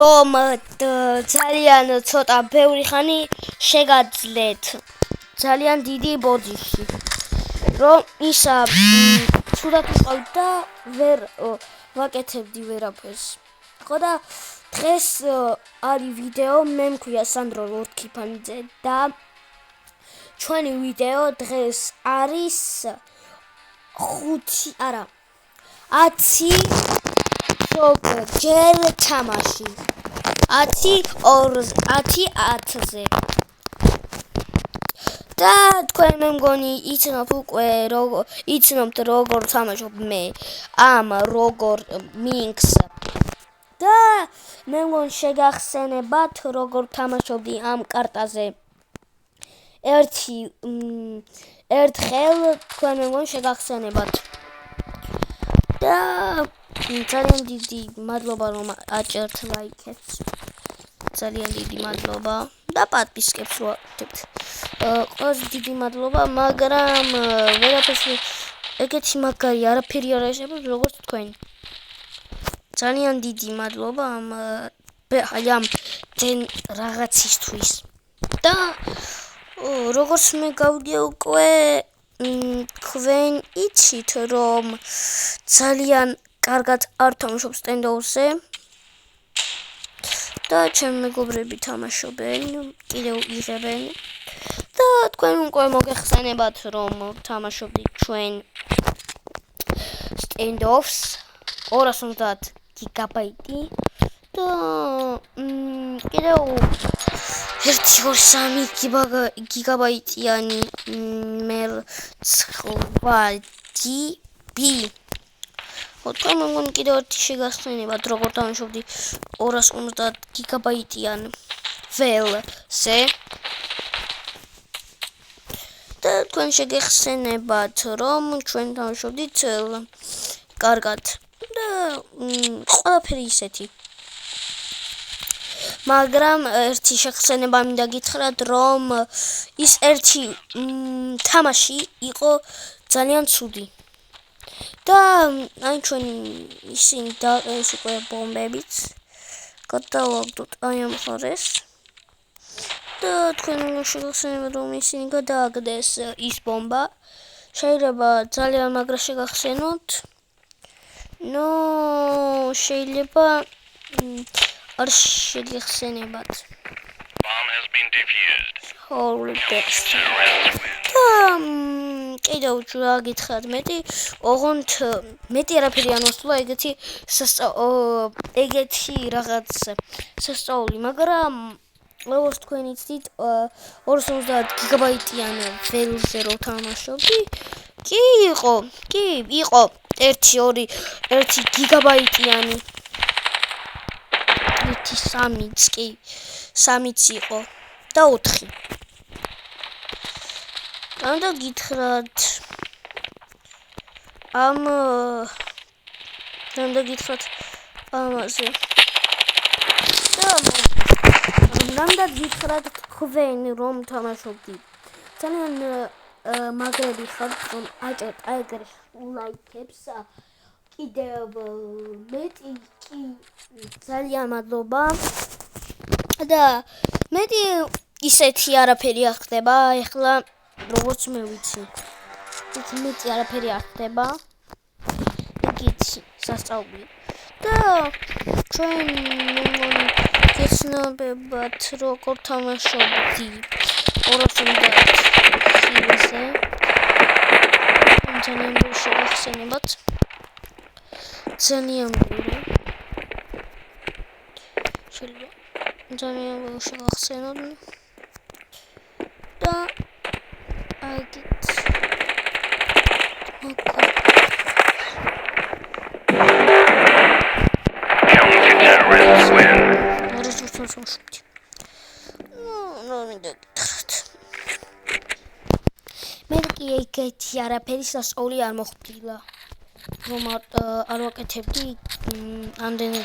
რომ ძალიან ცოტა ბევრი ხანი შეგაძლეთ ძალიან დიდი ბოდიში რომ ისა ცუდად ვიყავით და ვერ ვაკეთებდი ვერაფერს ხო და დღეს არის ვიდეო მე მქვია სანდრო ლორდქიფანიძე და ჩვენი ვიდეო დღეს არის 10 თამაში 10-ზე და თქვენ მე მგონი იცნობთ როგორ თამაშობ მე ამ როგორ მინკს და მე მგონი შეგახსენებათ როგორ თამაშობდი ამ კარტაზე ერთხელ თქვენ მე მგონი შეგახსენებათ და ძალიან დიდი მადლობა რომ აჭერთ ლაიქებს ძალიან დიდი მადლობა და პატისკებს რო აკეთებთ ყველაზე დიდი მადლობა მაგრამ ვერაფერს ეგეთი მაგარი არაფერი არ ეშება როგორც თქვენ ძალიან დიდი მადლობა ამ რაღაცისთვის და როგორც მე გავდია უკვე თქვენ იცით რომ ძალიან კარგად არ თამაშობ სტენდოუსზე და ჩემი მეგობრები თამაშობენ კიდევ იღებენ და თქვენ უკვე მოგეხსენებათ რომ თამაშობდი ჩვენ სტენდოუსს 250 გიგაბაიტი და კიდევ 1-2-3 გიგაბაიტიანი მერცხვადი თქვენ მოგონი კიდევ ერთი შეგახსენებათ როგორ თამაშობდი 250 გიგაბაიტიან ველზე და თქვენ შეგეხსენებათ რომ ჩვენ თამაშობდით კარგად და ყველაფერი ისეთი მაგრამ ერთი შეგხსენება მინდა გითხრათ რომ ის ერთი თამაში იყო ძალიან ცუდი და აი ჩვენ ისინი დაყენეს უკვე ბომბებიც გადავაგდოთ აი ამ ხარეს და თქვენ შეგახსენებათ რომ ისინი გადააგდეს ის ბომბა შეიძლება ძალიან მაგრა შეგახსენოთ შეიძლება არ შეგეხსენებათ Holy Dexter კიდევ რა გითხრათ მეტი ოღონდ მეტი არაფერი არ მოსულა ეგეთი რაღაც სასწაული მაგრამ როგორც თქვენ იცით 250 გიგაბაიტიან ველზე რო თამაშობდი კი იყო 1 გიგაბაიტიანი 3-3 იყო და 4 და გითხრათ ამაზე და რამდენ გითხრათ თქვენ რომ თამაშობდი ძალიან მაგრები ხართ რომ აჭერთ აიგრე ლაიქებს კიდევ მეტი კი ძალიან მადლობა და მეტი ისეთი არაფერი არ ხდება ეხლა როგორც მე ვიცი მეტი არაფერი არ ხდება იგიცი სასწაული და ჩვენ გეცნობებათ როგორ თამაშობდი 250-ზე ძალიან ბევრი შეგახსენებათ ძალიან ბევრი შეიძლება ძალიან ბევრი შეგახსენოთ და აგეთ მე კი ეგეთი არაფერი სასწაული არ მოხდილა რომ არ ვაკეთებდი ამდენი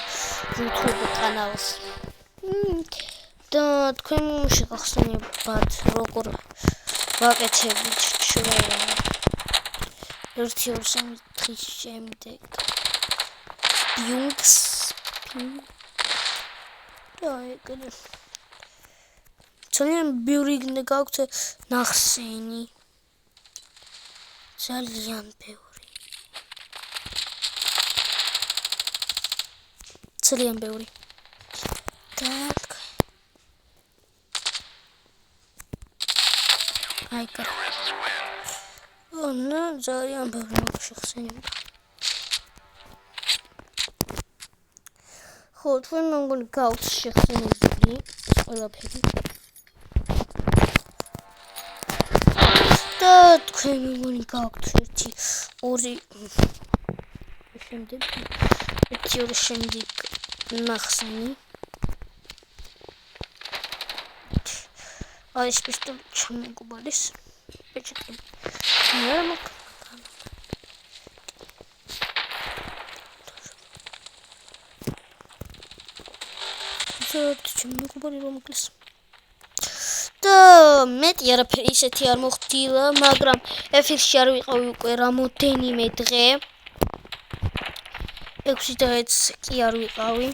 YouTube კანალს და თქვენ შეგახსენებათ როგორ ვაკეთებდით ჩვენ 1-2-3 დღის შემდეგ ბიუნკს და ეგრე ძალიან ბევრი გაქვთ ნახსენი ძალიან ბევრი так აი ну ძალიან ბევრი შეხსენები ხო თქვენ მოგონი გაქვთ შეხსენები ყველაფერი და თქვენ მოგონი გაქვთ ორი შემდეგ ნახსენი აი ეს პისტოლი ჩამოგუბადეს ეჭები რა ჩამოგუბარი რომ მოკლის და მეტი არაფერი ისეთი არ მოხდილა მაგრამ ეფირში არ ვიყავი უკვე რამოდენიმე დღე 6 დღეც კი არ ვიყავი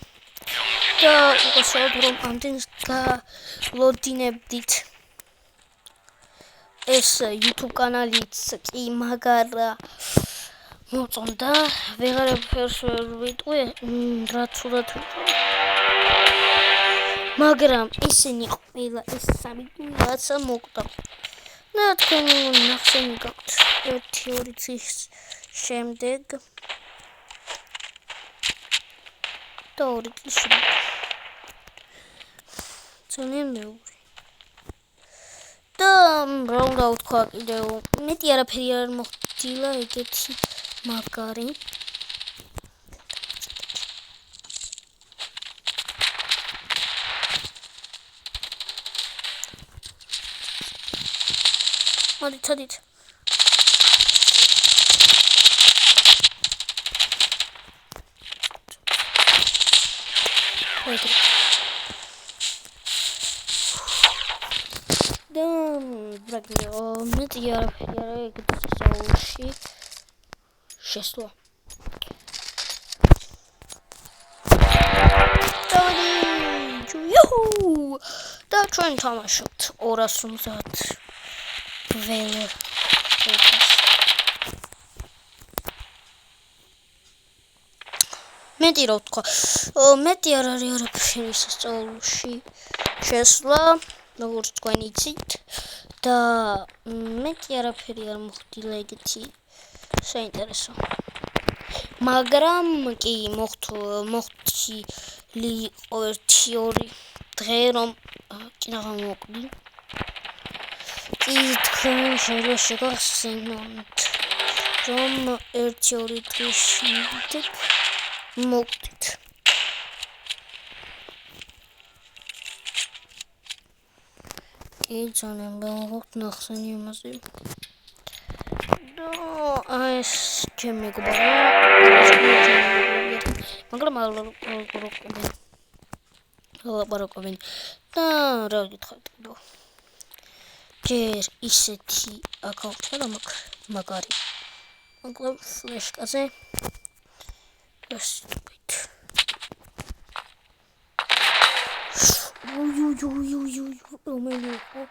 და უყურებთ რომ ამდენს გალოდინებდით ეს YouTube კანალიც კი მაგარა მოწონდა ვეღარაფერს ვერ ვიტყვი რაც უდათ მაგრამ ისინი ყველა ეს სამი რაცა მოკდა და თქვენ ნახსენი გაქვთ 1-2 წლის შემდეგ და 2 წლის შემდეგ ძალიან მეუბნები და რა უნდა ვთქვა კიდევ მეტი არაფერი არ მოხდილა ეგეთი მაგარი მოდით და ბრაგიო მეტი არაფერი არ ეგეთი საუში შესვლა და ჩვენ თამაშობთ 250 ველერ მეტი რა ვთქვა მეტი არ არის არაფერი სასწაულში შესვლა როგორც თქვენ იცით და მეტი არაფერი არ მოხდილა ეგეთი საინტერესო მაგრამ კი მოხდილი იყო 1-2 დღე რომ კინაღა მოკვდი კი თქვენ შეიძლება შეგახსენოთ რომ 1-2 დღის შემდეგ მოკვდით კი ძალიან ბევრად ნახსენი იმაზე და ეს ჩემი მეგობარია მაგრამ ალაპარაკობენ და რა გითხარით ჯერ ისეთი აკაუნტი რა მაგარი მაგრამ ფლეშკაზე გასწვით რომელი იყო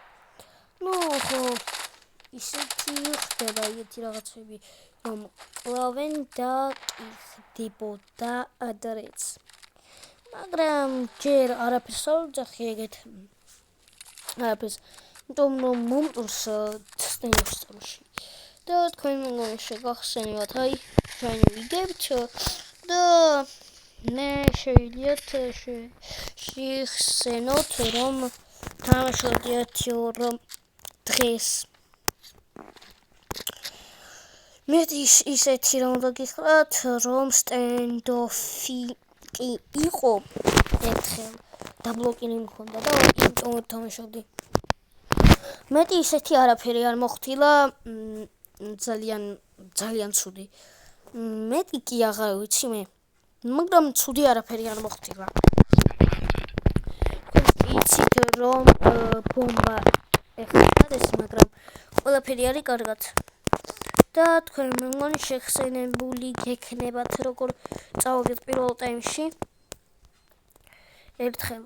ნუ ხო ისეთი ხდება ერთი რაღაცები რომ კლავენ და ხდებოდა ადრეც მაგრამ ჯერ არაფერს არ ვძახი ეგეთ არაფერს იმიტომ რომ მომწონს სტენოში და თქვენ შეგახსენებათ აი ჩვენ ვიგებთ და მე შევიძლიათ შეხსენოთ რომ თამაშობდით 1-2 დღეს მე ისეთი რა უნდა გითხრათ რომ სტენდოფი კი იყო ერთხელ დაბლოკილი მქონდა და იმიტომ თამაშობდი მეტი ისეთი არაფერი არ მოხდილა ძალიან ცუდი მეტი კი აღარ ვიცი მე მაგრამ ცუდი არაფერი არ მოხდილა იცით რომ ბომბა ეხმარეს მაგრამ ყველაფერი არის კარგად და თქვენ მეგონი შეხსენებული გექნებათ როგორ წავიდეთ პირველ ტაიმში ერთხელ